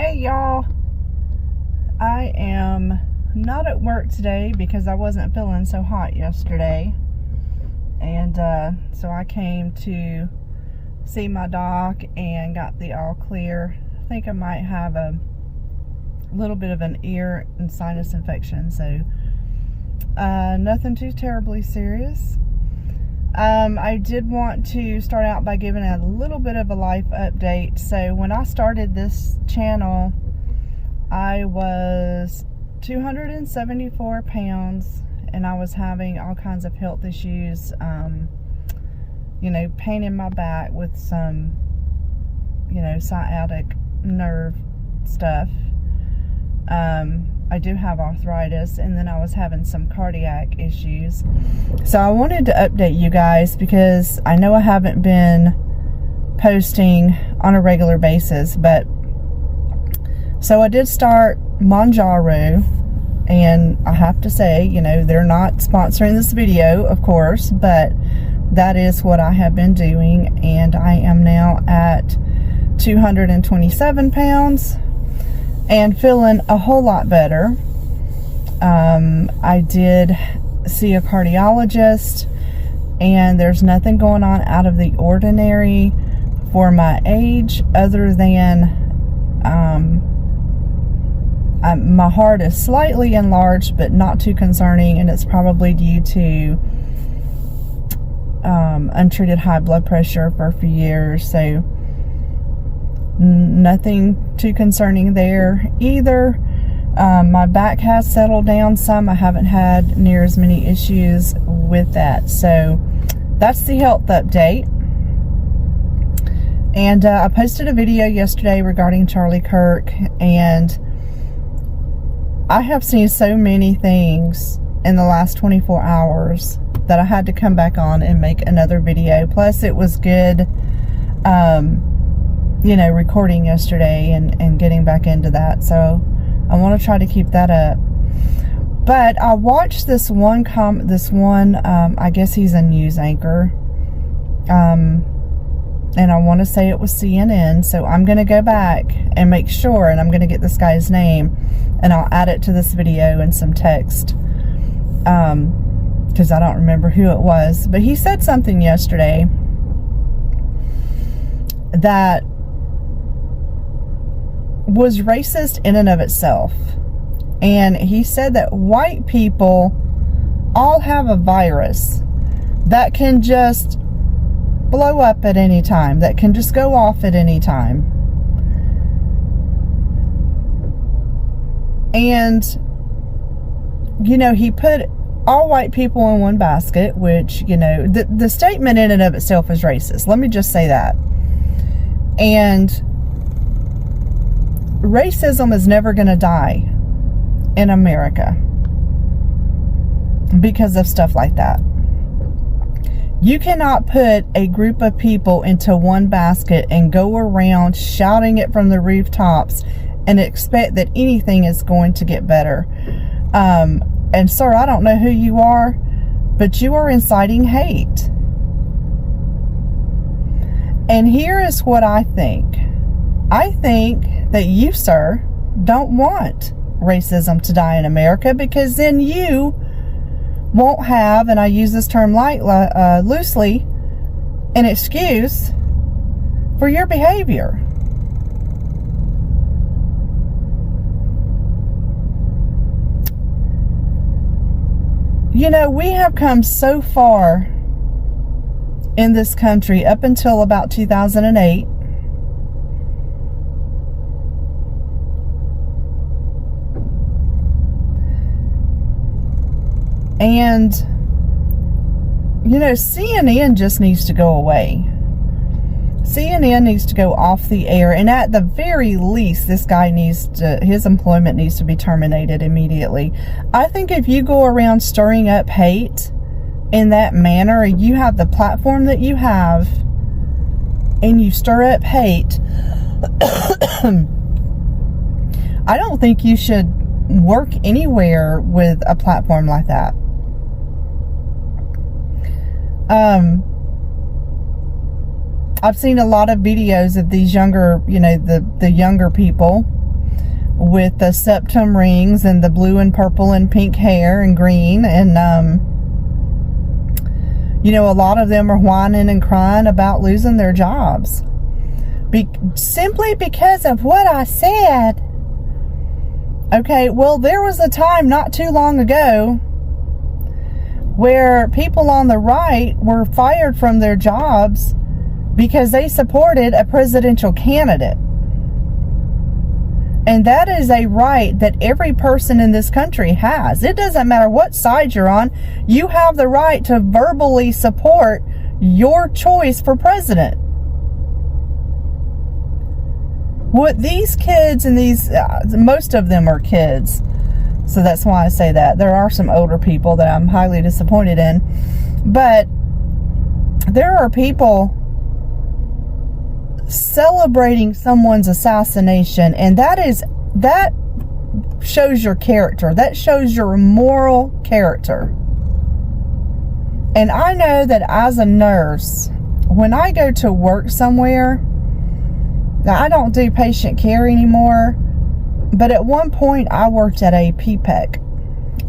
Hey y'all, I am not at work today because I wasn't feeling so hot yesterday, and so I came to see my doc and got the all clear. I think I might have a little bit of an ear and sinus infection, so nothing too terribly serious. I did want to start out by giving a little bit of a life update. So when I started this channel, I was 274 pounds and I was having all kinds of health issues, pain in my back with some, sciatic nerve stuff. I do have arthritis, and then I was having some cardiac issues. So I wanted to update you guys because I know I haven't been posting on a regular basis, but so I did start Mounjaro, and I have to say, they're not sponsoring this video, of course, but that is what I have been doing, and I am now at 227 pounds. And feeling a whole lot better. I did see a cardiologist, and there's nothing going on out of the ordinary for my age, other than my heart is slightly enlarged, but not too concerning, and it's probably due to untreated high blood pressure for a few years. So nothing too concerning there either. My back has settled down some. I haven't had near as many issues with that. So that's the health update. And I posted a video yesterday regarding Charlie Kirk, and I have seen so many things in the last 24 hours that I had to come back on and make another video. Plus it was good recording yesterday and getting back into that. So I want to try to keep that up. But I watched this one, I guess he's a news anchor. And I want to say it was CNN. So I'm going to go back and make sure, and I'm going to get this guy's name, and I'll add it to this video in some text. Because I don't remember who it was. But he said something yesterday that was racist in and of itself. And he said that white people all have a virus that can just blow up at any time, that can just go off at any time. And he put all white people in one basket, which the statement in and of itself is racist. Let me just say that. And racism is never going to die in America because of stuff like that. You cannot put a group of people into one basket and go around shouting it from the rooftops and expect that anything is going to get better. And sir, I don't know who you are, but you are inciting hate. And here is what I think. I think that you, sir, don't want racism to die in America, because then you won't have, and I use this term loosely, an excuse for your behavior. We have come so far in this country up until about 2008. And, CNN just needs to go away. CNN needs to go off the air. And at the very least, this guy his employment needs to be terminated immediately. I think if you go around stirring up hate in that manner, you have the platform that you have, and you stir up hate, I don't think you should work anywhere with a platform like that. I've seen a lot of videos of these younger, the younger people with the septum rings and the blue and purple and pink hair and green. And, a lot of them are whining and crying about losing their jobs. Simply because of what I said. Okay, well, there was a time not too long ago where people on the right were fired from their jobs because they supported a presidential candidate. And that is a right that every person in this country has. It doesn't matter what side you're on. You have the right to verbally support your choice for president. What these kids and most of them are kids. So that's why I say that. There are some older people that I'm highly disappointed in. But there are people celebrating someone's assassination, and that shows your character. That shows your moral character. And I know that as a nurse, when I go to work somewhere, now I don't do patient care anymore, but at one point I worked at a PPEC,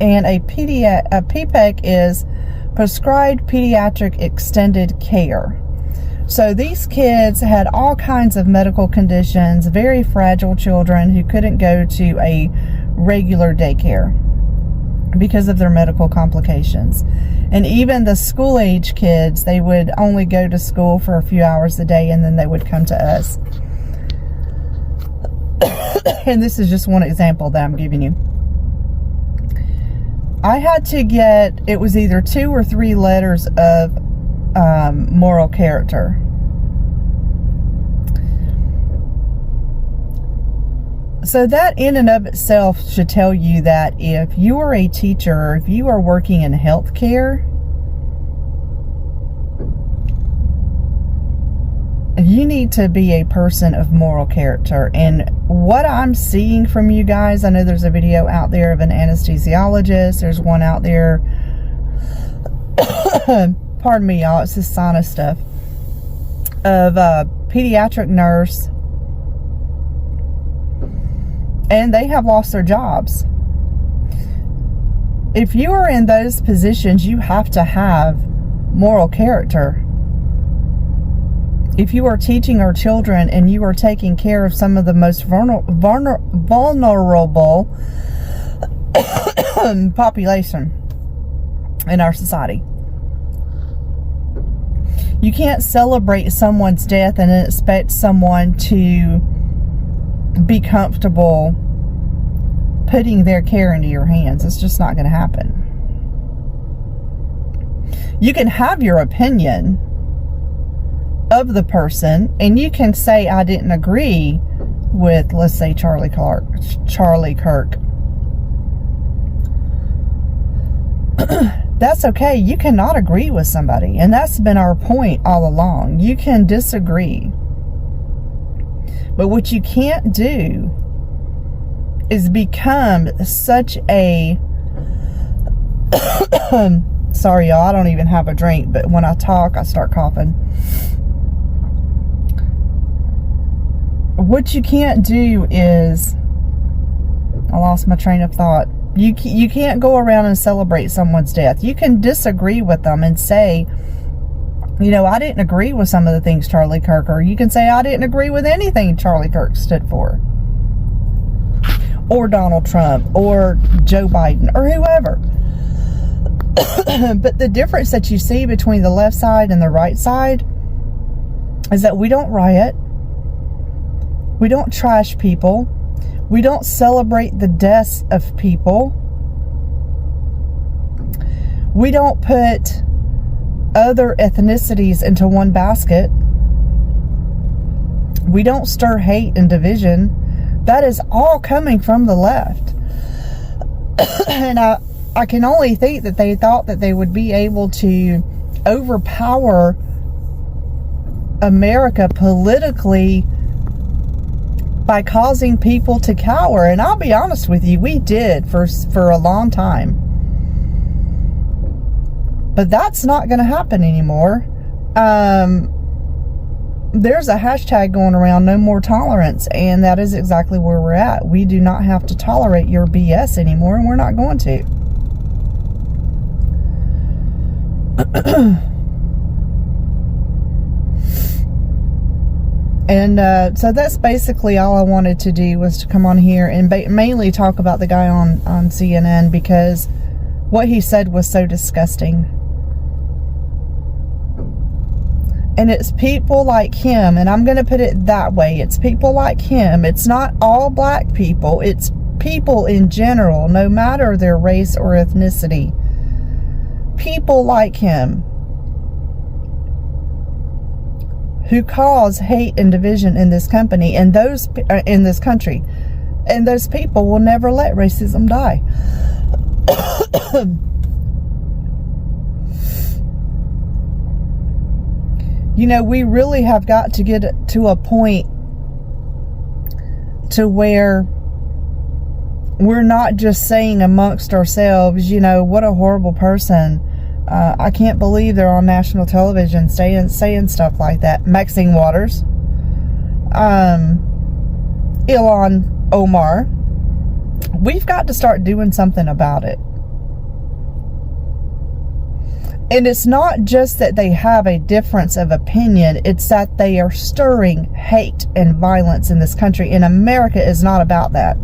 and a PPEC is Prescribed Pediatric Extended Care. So these kids had all kinds of medical conditions, very fragile children who couldn't go to a regular daycare because of their medical complications. And even the school age kids, they would only go to school for a few hours a day, and then they would come to us. And this is just one example that I'm giving you. I had to get, it was either 2 or 3 letters of moral character. So that in and of itself should tell you that if you are a teacher, or if you are working in healthcare, you need to be a person of moral character. And what I'm seeing from you guys, I know there's a video out there of an anesthesiologist. There's one out there, pardon me, y'all, it's this sinus stuff, of a pediatric nurse. And they have lost their jobs. If you are in those positions, you have to have moral character. If you are teaching our children and you are taking care of some of the most vulnerable population in our society, you can't celebrate someone's death and expect someone to be comfortable putting their care into your hands. It's just not going to happen. You can have your opinion of the person, and you can say, I didn't agree with, let's say, Charlie Kirk. That's okay. You cannot agree with somebody, and that's been our point all along. You can disagree, but what you can't do is become such a sorry y'all, I don't even have a drink, but when I talk I start coughing. What you can't do is, I lost my train of thought. You can't go around and celebrate someone's death. You can disagree with them and say, I didn't agree with some of the things Charlie Kirk, or you can say, I didn't agree with anything Charlie Kirk stood for, or Donald Trump, or Joe Biden, or whoever. But the difference that you see between the left side and the right side is that we don't riot. We don't trash people. We don't celebrate the deaths of people. We don't put other ethnicities into one basket. We don't stir hate and division. That is all coming from the left. And I can only think that they thought that they would be able to overpower America politically by causing people to cower. And I'll be honest with you, we did for a long time. But that's not going to happen anymore. there's a hashtag going around, no more tolerance, and that is exactly where we're at. We do not have to tolerate your BS anymore, and we're not going to. And so that's basically all I wanted to do, was to come on here and mainly talk about the guy on CNN, because what he said was so disgusting. And it's people like him, and I'm going to put it that way. It's people like him. It's not all black people. It's people in general, no matter their race or ethnicity. People like him who cause hate and division in this company and those in this country, and those people will never let racism die. You know, we really have got to get to a point to where we're not just saying amongst ourselves, you know, what a horrible person. I can't believe they're on national television saying stuff like that. Maxine Waters, Ilhan Omar. We've got to start doing something about it. And it's not just that they have a difference of opinion, it's that they are stirring hate and violence in this country. And America is not about that.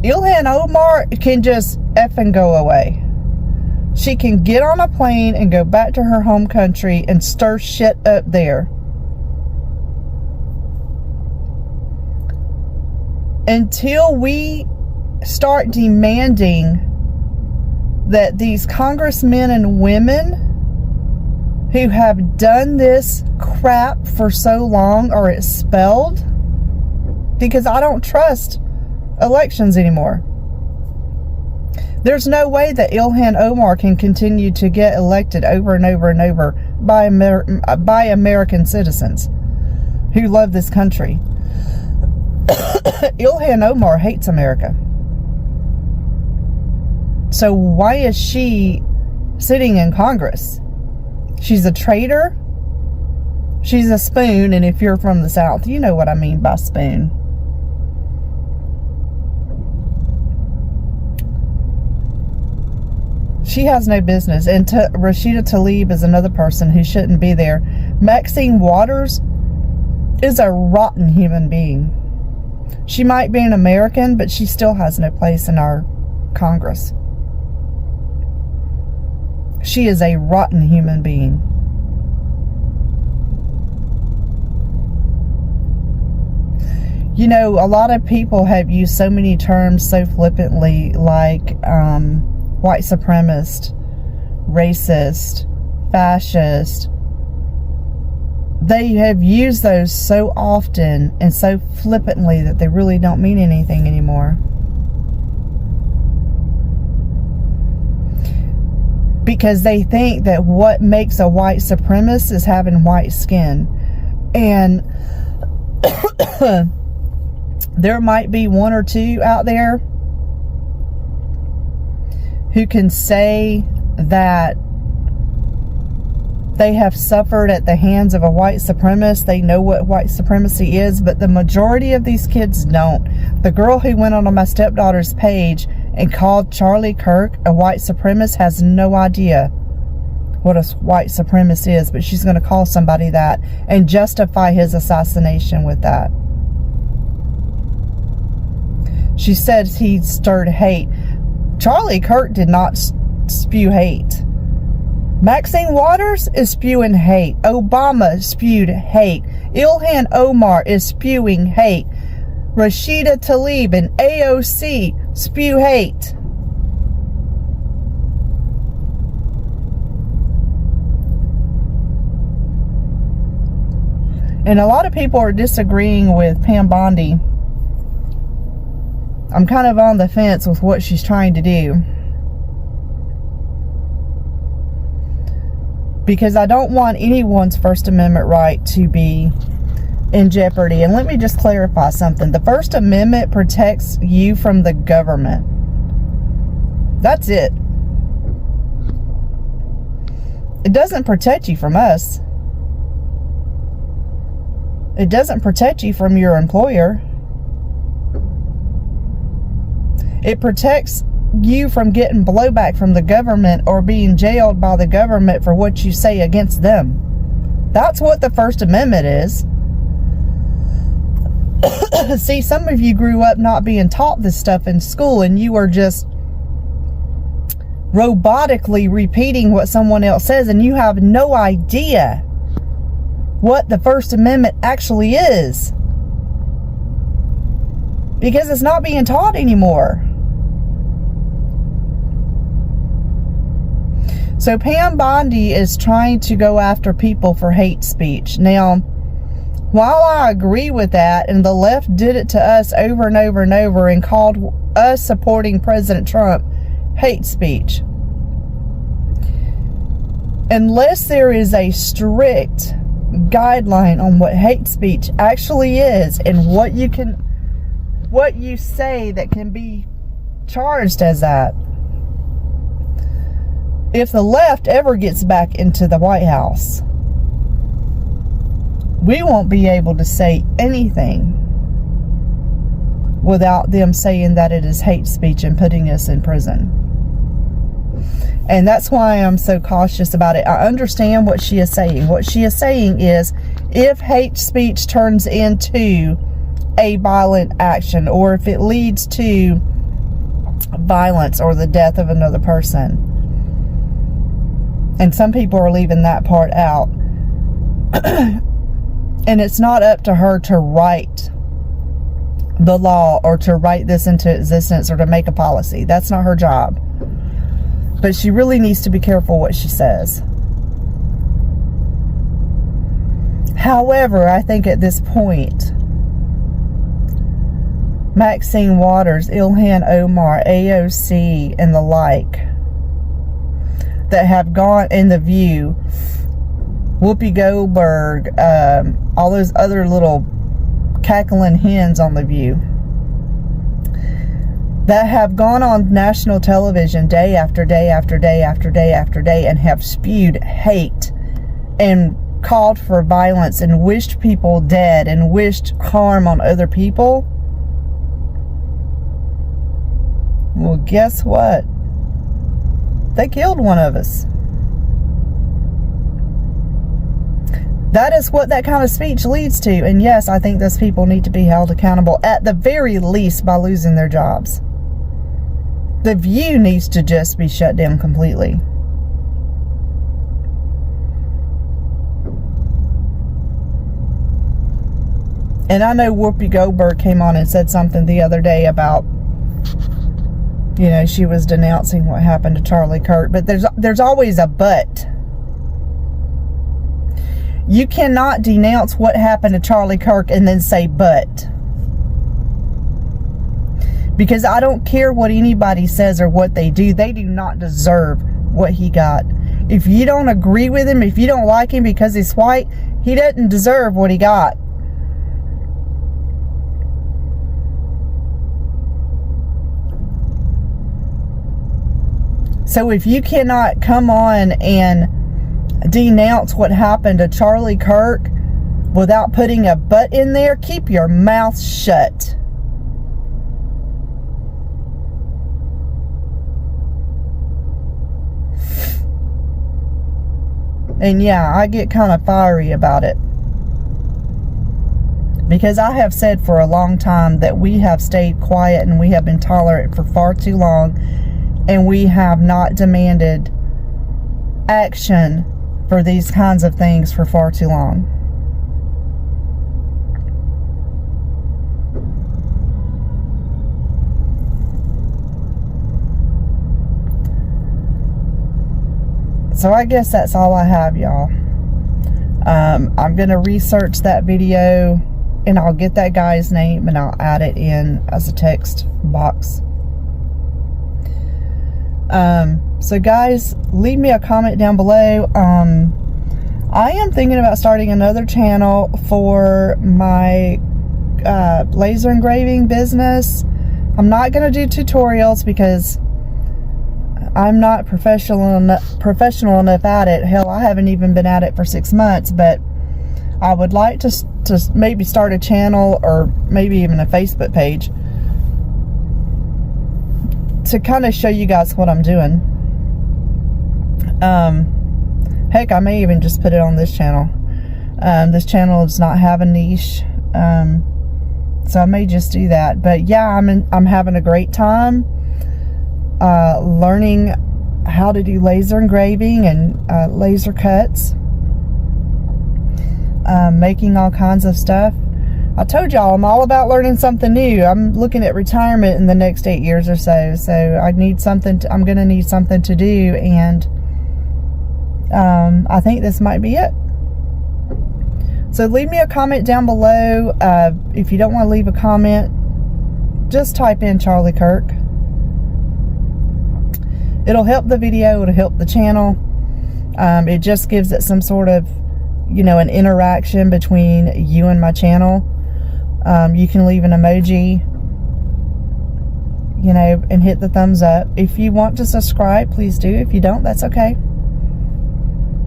Ilhan Omar can just effing go away. She can get on a plane and go back to her home country and stir shit up there. Until we start demanding that these congressmen and women who have done this crap for so long are expelled, because I don't trust elections anymore. There's no way that Ilhan Omar can continue to get elected over and over and over by American citizens who love this country. Ilhan Omar hates America. So why is she sitting in Congress? She's a traitor. She's a spoon, and if you're from the South, you know what I mean by spoon. She has no business. And Rashida Tlaib is another person who shouldn't be there. Maxine Waters is a rotten human being. She might be an American, but she still has no place in our Congress. She is a rotten human being. You know, a lot of people have used so many terms so flippantly, like white supremacist, racist, fascist. They have used those so often and so flippantly that they really don't mean anything anymore. Because they think that what makes a white supremacist is having white skin. And there might be one or two out there who can say that they have suffered at the hands of a white supremacist. They know what white supremacy is, but the majority of these kids don't. The girl who went on my stepdaughter's page and called Charlie Kirk a white supremacist has no idea what a white supremacist is, but she's going to call somebody that and justify his assassination with that. She said he stirred hate. Charlie Kirk did not spew hate. Maxine Waters is spewing hate. Obama spewed hate. Ilhan Omar is spewing hate. Rashida Tlaib and AOC spew hate. And a lot of people are disagreeing with Pam Bondi. I'm kind of on the fence with what she's trying to do, because I don't want anyone's First Amendment right to be in jeopardy. And let me just clarify something. The First Amendment protects you from the government. That's it. It doesn't protect you from us. It doesn't protect you from your employer. It protects you from getting blowback from the government or being jailed by the government for what you say against them. That's what the First Amendment is. See, some of you grew up not being taught this stuff in school, and you are just robotically repeating what someone else says, and you have no idea what the First Amendment actually is, because it's not being taught anymore. So Pam Bondi is trying to go after people for hate speech. Now, while I agree with that, and the left did it to us over and over and over and called us supporting President Trump hate speech, unless there is a strict guideline on what hate speech actually is and what you say that can be charged as that, if the left ever gets back into the White House, we won't be able to say anything without them saying that it is hate speech and putting us in prison. And that's why I'm so cautious about it. I understand what she is saying. What she is saying is, if hate speech turns into a violent action, or if it leads to violence or the death of another person, and some people are leaving that part out, and it's not up to her to write the law or to write this into existence or to make a policy. That's not her job. But she really needs to be careful what she says. However, I think at this point, Maxine Waters, Ilhan Omar, AOC, and the like, that have gone in The View, Whoopi Goldberg, all those other little cackling hens on The View, that have gone on national television day after day after day after day after day and have spewed hate and called for violence and wished people dead and wished harm on other people. Well, guess what? They killed one of us. That is what that kind of speech leads to. And yes, I think those people need to be held accountable, at the very least, by losing their jobs. The View needs to just be shut down completely. And I know Whoopi Goldberg came on and said something the other day about, you know, she was denouncing what happened to Charlie Kirk. But there's always a but. You cannot denounce what happened to Charlie Kirk and then say but. Because I don't care what anybody says or what they do. They do not deserve what he got. If you don't agree with him, if you don't like him because he's white, he doesn't deserve what he got. So if you cannot come on and denounce what happened to Charlie Kirk without putting a but in there, keep your mouth shut. And yeah, I get kind of fiery about it, because I have said for a long time that we have stayed quiet and we have been tolerant for far too long, and we have not demanded action for these kinds of things for far too long. So I guess that's all I have, y'all. I'm going to research that video, and I'll get that guy's name and I'll add it in as a text box. So guys, leave me a comment down below. I am thinking about starting another channel for my laser engraving business. I'm not going to do tutorials because I'm not professional enough at it. Hell, I haven't even been at it for 6 months, but I would like to to maybe start a channel or maybe even a Facebook page to kind of show you guys what I'm doing. Heck, I may even just put it on this channel. This channel does not have a niche, so I may just do that. But yeah, I'm having a great time learning how to do laser engraving and laser cuts, making all kinds of stuff. I told y'all I'm all about learning something new. I'm looking at retirement in the next 8 years or so, so I need something I'm gonna need something to do, and I think this might be it. So leave me a comment down below. If you don't want to leave a comment, just type in Charlie Kirk. It'll help the video, it'll help the channel. It just gives it some sort of, an interaction between you and my channel. You can leave an emoji, and hit the thumbs up. If you want to subscribe, please do. If you don't, that's okay.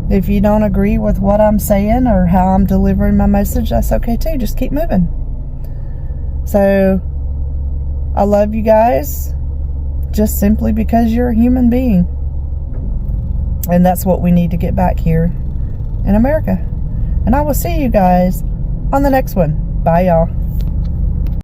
If you don't agree with what I'm saying or how I'm delivering my message, that's okay too. Just keep moving. So, I love you guys just simply because you're a human being. And that's what we need to get back here in America. And I will see you guys on the next one. Bye, y'all.